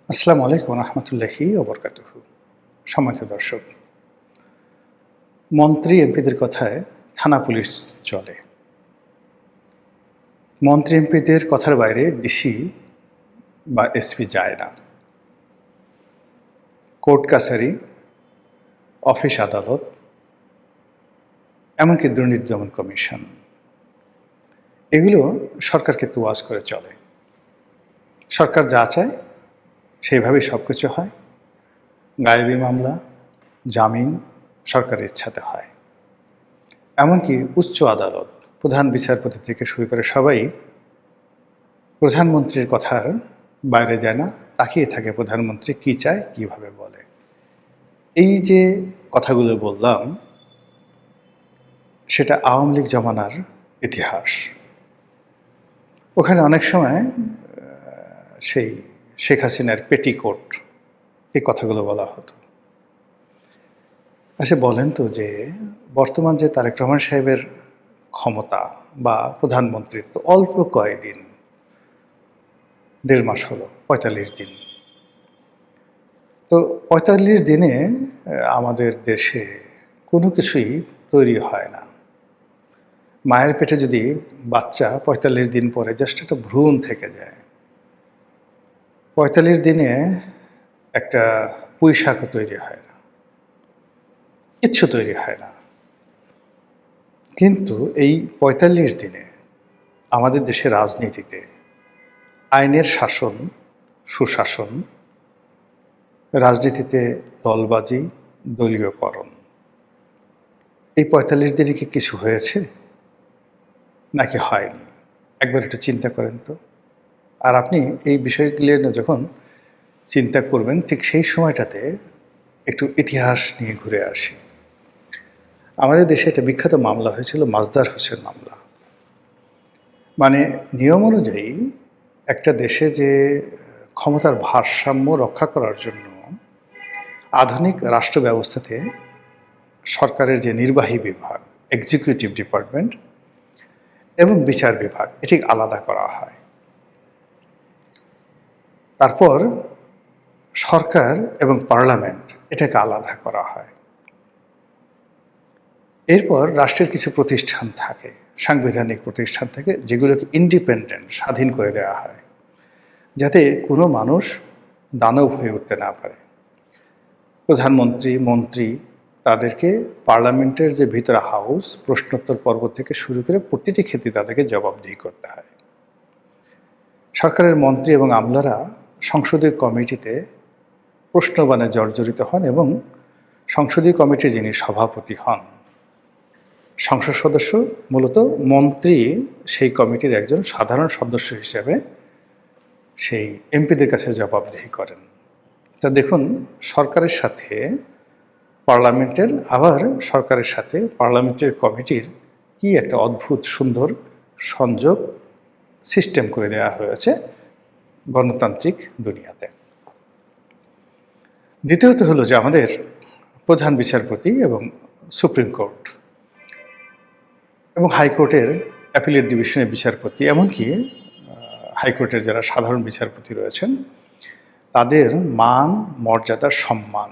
আসসালামু আলাইকুম রহমতুল্লাহি ওবরকাতুহু। সম্মানিত দর্শক, মন্ত্রী এমপিদের কথায় থানা পুলিশ চলে। মন্ত্রী এমপিদের কথার বাইরে ডিসি বা এসপি যায় না। কোর্ট কাছারি, অফিস আদালত, এমনকি দুর্নীতি দমন কমিশন, এগুলো সরকারকে তোয়াজ করে চলে। সরকার যা চায় সেইভাবেই সব কিছু হয়। গায়েবী মামলা, জামিন সরকারের ইচ্ছাতে হয়। এমনকি উচ্চ আদালত, প্রধান বিচারপতি থেকে শুরু করে সবাই প্রধানমন্ত্রীর কথার বাইরে যায় না, তাকিয়ে থাকে প্রধানমন্ত্রী কি চায়, কিভাবে বলে। এই যে কথাগুলো বললাম, সেটা আওয়ামী লীগ জমানার ইতিহাস। ওখানে অনেক সময় সেই শেখ হাসিনার পেটিকোট, এই কথাগুলো বলা হতো। আচ্ছা বলেন তো, যে বর্তমান যে তারেক রহমান সাহেবের ক্ষমতা বা প্রধানমন্ত্রীর তো অল্প কয়েকদিন, 1.5 মাস হলো, 45 দিন। তো 45 দিনে আমাদের দেশে কোনো কিছুই তৈরি হয় না। মায়ের পেটে যদি বাচ্চা 45 দিন পরে জাস্ট একটা ভ্রূণ থেকে যায়, 45 দিনে একটা পুঁই শাকও তৈরি হয় না, কিচ্ছু তৈরি হয় না। কিন্তু এই 45 দিনে আমাদের দেশের রাজনীতিতে আইনের শাসন, সুশাসন, রাজনীতিতে দলবাজি, দলীয়করণ, এই 45 দিনে কি কিছু হয়েছে নাকি হয়নি? একবার একটু চিন্তা করেন তো। আর আপনি এই বিষয়গুলো নিয়ে যখন চিন্তা করবেন, ঠিক সেই সময়টাতে একটু ইতিহাস নিয়ে ঘুরে আসি। আমাদের দেশে একটা বিখ্যাত মামলা হয়েছিল, মাজদার হোসেন মামলা। মানে নিয়ম অনুযায়ী একটা দেশে যে ক্ষমতার ভারসাম্য রক্ষা করার জন্য আধুনিক রাষ্ট্র ব্যবস্থাতে সরকারের যে নির্বাহী বিভাগ, এক্সিকিউটিভ ডিপার্টমেন্ট এবং বিচার বিভাগ, এটি আলাদা করা হয়। তারপর সরকার এবং পার্লামেন্ট, এটাকে আলাদা করা হয়। এরপর রাষ্ট্রের কিছু প্রতিষ্ঠান থাকে, সাংবিধানিক প্রতিষ্ঠান থাকে, যেগুলোকে ইন্ডিপেন্ডেন্ট, স্বাধীন করে দেওয়া হয়, যাতে কোনো মানুষ দানব হয়ে উঠতে না পারে। প্রধানমন্ত্রী, মন্ত্রী, তাদেরকে পার্লামেন্টের যে ভিতরে হাউস, প্রশ্নোত্তর পর্ব থেকে শুরু করে প্রতিটি ক্ষেত্রে তাদেরকে জবাবদিহি করতে হয়। সরকারের মন্ত্রী এবং আমলারা সংসদীয় কমিটিতে প্রশ্নবাণে জর্জরিত হন এবং সংসদীয় কমিটির যিনি সভাপতি হন, সংসদ সদস্য, মূলত মন্ত্রী সেই কমিটির একজন সাধারণ সদস্য হিসেবে সেই এমপিদের কাছে জবাবদিহি করেন। তা দেখুন, সরকারের সাথে পার্লামেন্টের, আবার সরকারের সাথে পার্লামেন্টের কমিটির কি একটা অদ্ভুত সুন্দর সংযোগ সিস্টেম করে দেওয়া হয়েছে গণতান্ত্রিক দুনিয়াতে। দ্বিতীয়ত হলো যে আমাদের প্রধান বিচারপতি এবং সুপ্রিম কোর্ট এবং হাইকোর্টের অ্যাপিলেট ডিভিশনের বিচারপতি, এমনকি হাইকোর্টের যারা সাধারণ বিচারপতি রয়েছেন, তাদের মান, মর্যাদা, সম্মান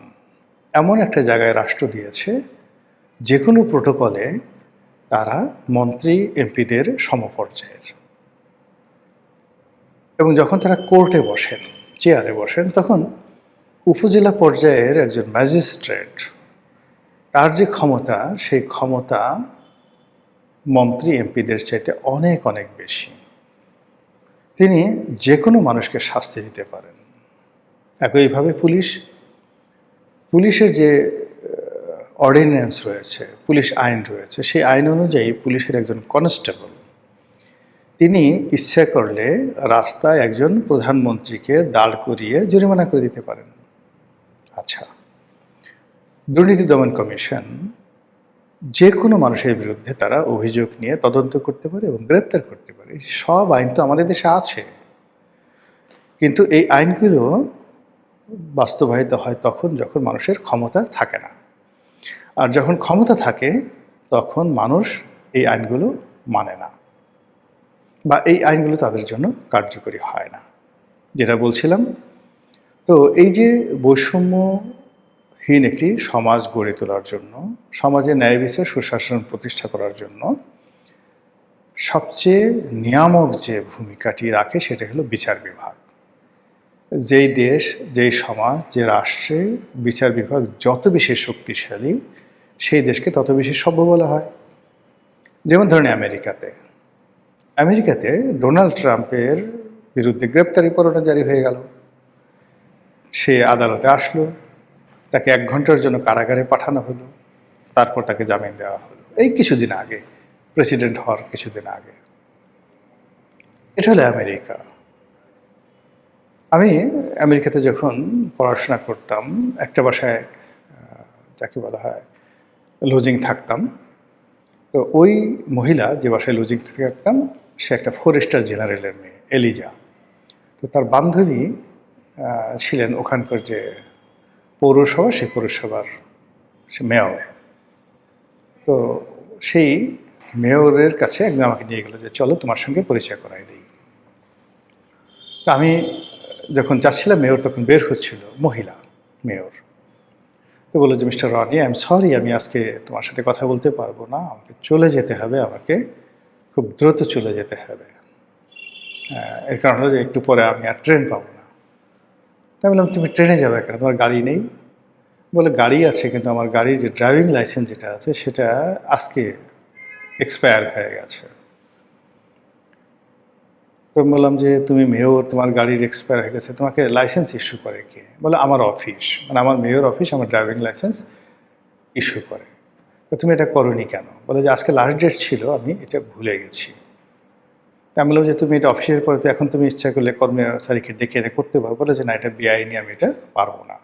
এমন একটা জায়গায় রাষ্ট্র দিয়েছে, যে কোনো প্রোটোকলে তারা মন্ত্রী এমপিদের সমপর্যায়ের। এবং যখন তারা কোর্টে বসেন, চেয়ারে বসেন, তখন উপজেলা পর্যায়ের একজন ম্যাজিস্ট্রেট, তার যে ক্ষমতা, সেই ক্ষমতা মন্ত্রী এমপিদের চাইতে অনেক অনেক বেশি। তিনি যে কোনো মানুষকে শাস্তি দিতে পারেন। একইভাবে পুলিশের যে অর্ডিন্যান্স রয়েছে, পুলিশ আইন রয়েছে, সেই আইন অনুযায়ী পুলিশের একজন কনস্টেবল, তিনি ইচ্ছা করলে রাস্তায় একজন প্রধানমন্ত্রীকে দাঁড় করিয়ে জরিমানা করে দিতে পারেন। আচ্ছা, দুর্নীতি দমন কমিশন যে কোনো মানুষের বিরুদ্ধে তারা অভিযোগ নিয়ে তদন্ত করতে পারে এবং গ্রেপ্তার করতে পারে। সব আইন তো আমাদের দেশে আছে, কিন্তু এই আইনগুলো বাস্তবায়িত হয় তখন যখন মানুষের ক্ষমতা থাকে না। আর যখন ক্ষমতা থাকে তখন মানুষ এই আইনগুলো মানে না, বা এই আইনগুলো তাদের জন্য কার্যকরী হয় না। যেটা বলছিলাম, তো এই যে বৈষম্যহীন একটি সমাজ গড়ে তোলার জন্য, সমাজে ন্যায় বিচার সুশাসন প্রতিষ্ঠা করার জন্য সবচেয়ে নিয়ামক যে ভূমিকাটি রাখে সেটা হলো বিচার বিভাগ। যেই দেশ, যেই সমাজ, যে রাষ্ট্রে বিচার বিভাগ যত বেশি শক্তিশালী, সেই দেশকে তত বেশি সভ্য বলা হয়। যেমন ধরেন আমেরিকাতে ডোনাল্ড ট্রাম্পের বিরুদ্ধে গ্রেপ্তারি পরোয়ানা জারি হয়ে গেল। সে আদালতে আসলো, তাকে 1 ঘন্টার জন্য কারাগারে পাঠানো হলো, তারপর তাকে জামিন দেওয়া হলো এই কিছুদিন আগে, প্রেসিডেন্ট হওয়ার কিছুদিন আগে। এটা হলো আমেরিকা। আমি আমেরিকাতে যখন পড়াশোনা করতাম, একটা বাসায় যাকে বলা হয় লজিং থাকতাম। তো ওই মহিলা যে বাসায় লজিং থাকতাম, সে একটা 4 স্টার জেনারেলের মেয়ে, এলিজা। তো তার বান্ধবী ছিলেন ওখানকার যে পৌরসভা, সেই পৌরসভার সে মেয়র। তো সেই মেয়রের কাছে একদিন আমাকে নিয়ে গেলো যে চলো তোমার সঙ্গে পরিচয় করাই দিই। তা আমি যখন যাচ্ছিলাম, মেয়র তখন বের হচ্ছিল, মহিলা মেয়র। তো বললো যে mister Roni, I am sorry, আমি আজকে তোমার সাথে কথা বলতে পারবো না, আমাকে চলে যেতে হবে, আমাকে খুব দ্রুত চলে যেতে হবে। এর কারণ হলো যে একটু পরে আমি আর ট্রেন পাবো না। তাই বললাম তুমি ট্রেনে যাবে কেন, তোমার গাড়ি নেই? বলে গাড়ি আছে, কিন্তু আমার গাড়ির যে ড্রাইভিং লাইসেন্স যেটা আছে সেটা আজকে এক্সপায়ার হয়ে গেছে। তো বললাম যে তুমি মেয়র, তোমার গাড়ির এক্সপায়ার হয়ে গেছে, তোমাকে লাইসেন্স ইস্যু করে কে? বলে আমার অফিস, মানে আমার মেয়র অফিস আমার ড্রাইভিং লাইসেন্স ইস্যু করে। তো তুমি এটা করোনি কেন? বলে যে আজকে লাস্ট ডেট ছিল, আমি এটা ভুলে গেছি। আমি বললাম যে তুমি এটা অফিসের পরে তো এখন তুমি ইচ্ছা করলে কর্মচারীকে ডেকে এনে করতে পারো। বলে যে না, এটা বেআইনি, আমি এটা পারবো না।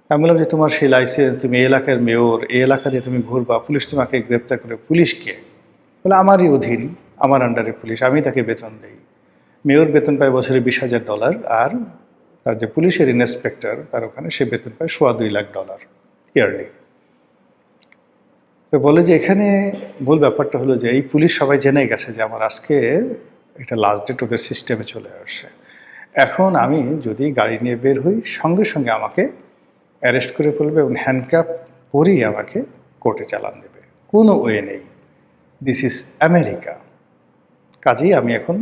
আমি বললাম যে তোমার সেই লাইসেন্স, তুমি এই এলাকার মেয়র, এই এলাকা দিয়ে তুমি ঘুরবা, পুলিশ তোমাকে গ্রেপ্তার করে, পুলিশকে? বলে আমারই অধীন, আমার আন্ডারে পুলিশ, আমি তাকে বেতন দিই। মেয়র বেতন পায় বছরে $20,000, আর তার যে পুলিশের ইন্সপেক্টর তার ওখানে সে বেতন পায় $2.25 লাখ ইয়ারলি। তো বলে যে এখানে মূল ব্যাপারটা হলো যে এই পুলিশ সবাই জেনে গেছে যে আমার আজকে এটা লাস্ট ডেট, ওদের সিস্টেমে চলে আসছে। এখন আমি যদি গাড়ি নিয়ে বের হই, সঙ্গে সঙ্গে আমাকে অ্যারেস্ট করে ফেলবে এবং হ্যান্ডকাপ পরিয়ে আমাকে কোর্টে চালান দেবে। কোনো ওয়ে নেই। This is America. কাজেই আমি এখন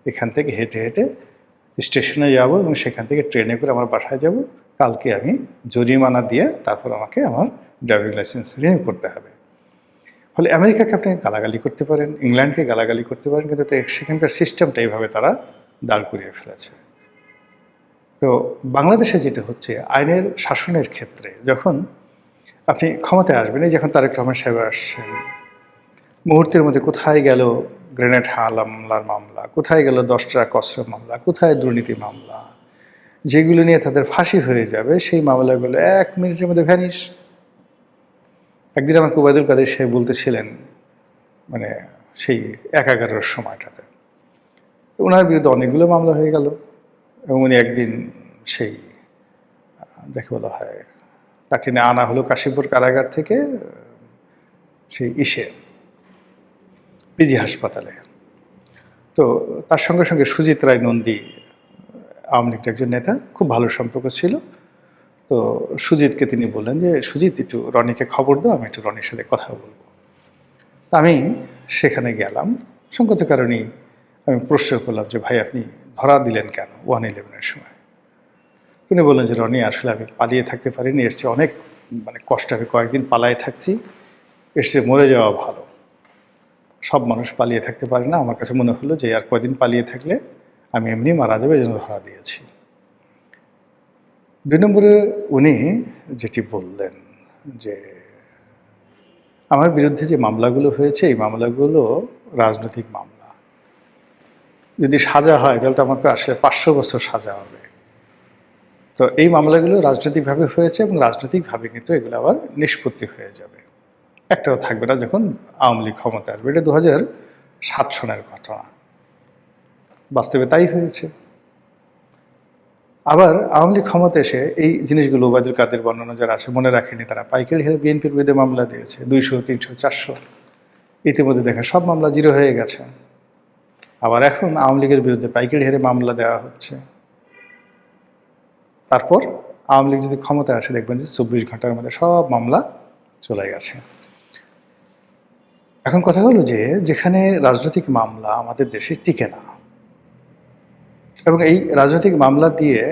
এখান থেকে হেঁটে হেঁটে স্টেশনে যাব এবং সেখান থেকে ট্রেনে করে আমার বাসায় যাব। কালকে আমি জরিমানা দিয়ে তারপর আমাকে আমার ড্রাইভিং লাইসেন্স রিনিউ করতে হবে। ফলে আমেরিকাকে আপনি গালাগালি করতে পারেন, ইংল্যান্ডকে গালাগালি করতে পারেন, কিন্তু সেখানকার সিস্টেমটা এইভাবে তারা দাঁড় করিয়ে ফেলেছে। তো বাংলাদেশে যেটা হচ্ছে, আইনের শাসনের ক্ষেত্রে যখন আপনি ক্ষমতায় আসবেন, এই যখন তারেক রহমান সাহেব আসছেন, মুহূর্তের মধ্যে কোথায় গেল গ্রেনেড হামলার মামলা, কোথায় গেল 10 ট্রাক অস্ত্র মামলা, কোথায় দুর্নীতি মামলা, যেগুলো নিয়ে তাদের ফাঁসি হয়ে যাবে, সেই মামলাগুলো 1 মিনিটের মধ্যে ভ্যানিশ। একদিন আমাকে ওবায়দুল কাদের সাহেব বলতেছিলেন, মানে সেই 11-11 সময়টাতে তো ওনার বিরুদ্ধে অনেকগুলো মামলা হয়ে গেল এবং উনি একদিন সেই যাকে বলা হয়, তাকে নিয়ে আনা হলো কাশীপুর কারাগার থেকে সেই পিজি হাসপাতালে। তো তার সঙ্গে সঙ্গে সুজিত রায় নন্দী, আওয়ামী লীগের একজন নেতা, খুব ভালো সম্পর্ক ছিল। তো সুজিতকে তিনি বললেন যে সুজিত, একটু রনিকে খবর দাও, আমি একটু রনির সাথে কথা বলবো। আমি সেখানে গেলাম। সঙ্গত কারণেই আমি প্রশ্ন করলাম যে ভাই আপনি ধরা দিলেন কেন 111-এর সময়? উনি বললেন যে রনি, আসলে আমি পালিয়ে থাকতে পারিনি, এর চেয়ে অনেক কষ্ট, আমি কয়েকদিন পালায়ে থাকছি, এর চেয়ে মরে যাওয়া ভালো। সব মানুষ পালিয়ে থাকতে পারে না, আমার কাছে মনে হলো যে আর কয়দিন পালিয়ে থাকলে আমি এমনি মারা যাবে, এই জন্য ধরা দিয়েছি। 2 নম্বরে উনি যেটি বললেন যে আমার বিরুদ্ধে যে মামলাগুলো হয়েছে, এই মামলাগুলো রাজনৈতিক মামলা। যদি সাজা হয় তাহলে তো আমাকে আসলে 500 বছর সাজা হবে। তো এই মামলাগুলো রাজনৈতিকভাবে হয়েছে এবং রাজনৈতিকভাবে কিন্তু এগুলো আবার নিষ্পত্তি হয়ে যাবে, একটাও থাকবে না যখন আওয়ামী লীগ ক্ষমতা আসবে। এটা 2007 সনের ঘটনা, বাস্তবে তাই হয়েছে। আবার আওয়ামী লীগ ক্ষমতা এসে এই জিনিসগুলো ওবায়দুল কাদের বর্ণনা যারা আছে মনে রাখেনি, তারা পাইকারি হারে বিএনপির বিরুদ্ধে মামলা দিয়েছে 200, 300, 400। ইতিমধ্যে দেখেন সব মামলা জিরো হয়ে গেছে। আবার এখন আওয়ামী লীগের বিরুদ্ধে পাইকারি হারে মামলা দেওয়া হচ্ছে। তারপর আওয়ামী লীগ যদি ক্ষমতায় আসে দেখবেন যে 24 ঘন্টার মধ্যে সব মামলা চলে গেছে। এখন কথা হলো যে যেখানে রাজনৈতিক মামলা আমাদের দেশে টিকে না, এবং এই রাজনৈতিক মামলা দিয়ে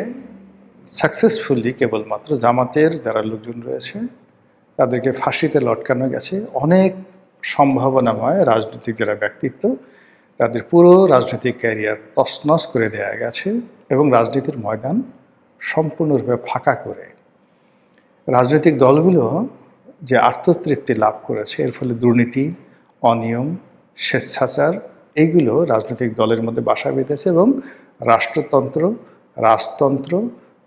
সাকসেসফুলি কেবলমাত্র জামাতের যারা লোকজন রয়েছে তাদেরকে ফাঁসিতে লটকানো গেছে, অনেক সম্ভাবনাময় রাজনৈতিক যারা ব্যক্তিত্ব তাদের পুরো রাজনৈতিক ক্যারিয়ার তছনছ করে দেয়া গেছে, এবং রাজনীতির ময়দান সম্পূর্ণরূপে ফাঁকা করে রাজনৈতিক দলগুলো যে আত্মতৃপ্তি লাভ করেছে, এর ফলে দুর্নীতি, অনিয়ম, স্বেচ্ছাচার এইগুলো রাজনৈতিক দলের মধ্যে বাসা বেঁধেছে, এবং রাষ্ট্রতন্ত্র, রাজতন্ত্র,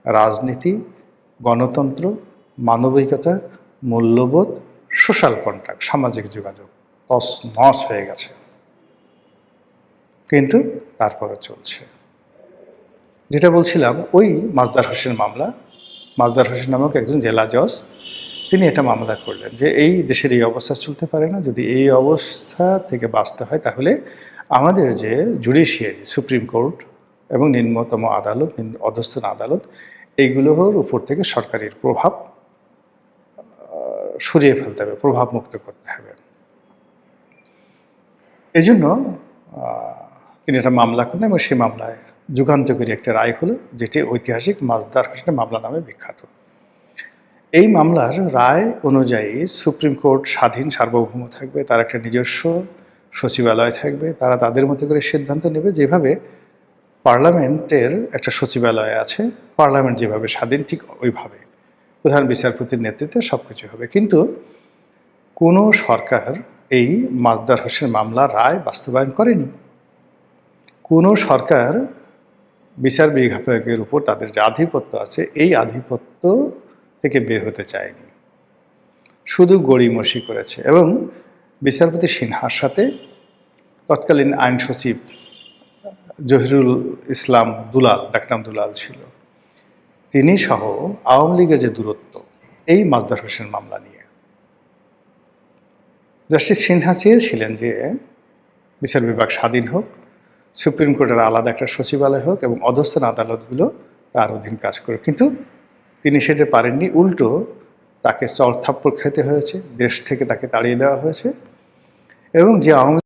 রাজনীতি, গণতন্ত্র, মানবিকতা, মূল্যবোধ, সোশ্যাল কন্ট্যাক্ট, সামাজিক যোগাযোগ তছনছ হয়ে গেছে। কিন্তু তারপরে চলছে। যেটা বলছিলাম, ওই মাজদার হোসেন মামলা, মাজদার হোসেন নামক একজন জেলা জজ তিনি এটা মামলা করলেন যে এই দেশের এই অবস্থা চলতে পারে না, যদি এই অবস্থা থেকে বাঁচতে হয় তাহলে আমাদের যে জুডিশিয়ারি, সুপ্রিম কোর্ট এবং নিম্নতম আদালত, অধস্তন আদালত, এইগুলোর উপর থেকে সরকারের প্রভাব সরিয়ে ফেলতে হবে, প্রভাব মুক্ত করতে হবে। এই জন্য তিনি একটা মামলা করলেন, এবং সেই মামলায় যুগান্তকারী একটা রায় হলো, যেটি ঐতিহাসিক মাজদার হোসেন মামলা নামে বিখ্যাত। এই মামলার রায় অনুযায়ী সুপ্রিম কোর্ট স্বাধীন, সার্বভৌম থাকবে, তার একটা নিজস্ব সচিবালয় থাকবে, তারা তাদের মতো করে সিদ্ধান্ত নেবে, যেভাবে পার্লামেন্টের একটা সচিবালয় আছে, পার্লামেন্ট যেভাবে স্বাধীন ঠিক ওইভাবে প্রধান বিচারপতির নেতৃত্বে সব কিছু হবে। কিন্তু কোনো সরকার এই মাজদার হোসেন মামলার রায় বাস্তবায়ন করেনি। কোনো সরকার বিচার বিভাগের উপর তাদের যে আধিপত্য আছে এই আধিপত্য থেকে বের হতে চায়নি, শুধু গড়িমসি করেছে। এবং বিচারপতি সিনহার সাথে তৎকালীন আইন সচিব জহিরুল ইসলাম দুলাল, ডাকনাম দুলাল ছিল, তিনি সহ আওয়ামী লীগের যে দূরত্ব এই মাজদার হোসেন মামলা নিয়ে, জাস্টিস সিনহা চেয়েছিলেন যে বিচার বিভাগ স্বাধীন হোক, সুপ্রিম কোর্টের আলাদা একটা সচিবালয় হোক, এবং অধস্তন আদালতগুলো তার অধীন কাজ করুক। কিন্তু তিনি সেটা পারেননি, উল্টো তাকে চড় থাপ্পড় খেতে হয়েছে, দেশ থেকে তাকে তাড়িয়ে দেওয়া হয়েছে। এবং যে আওয়ামী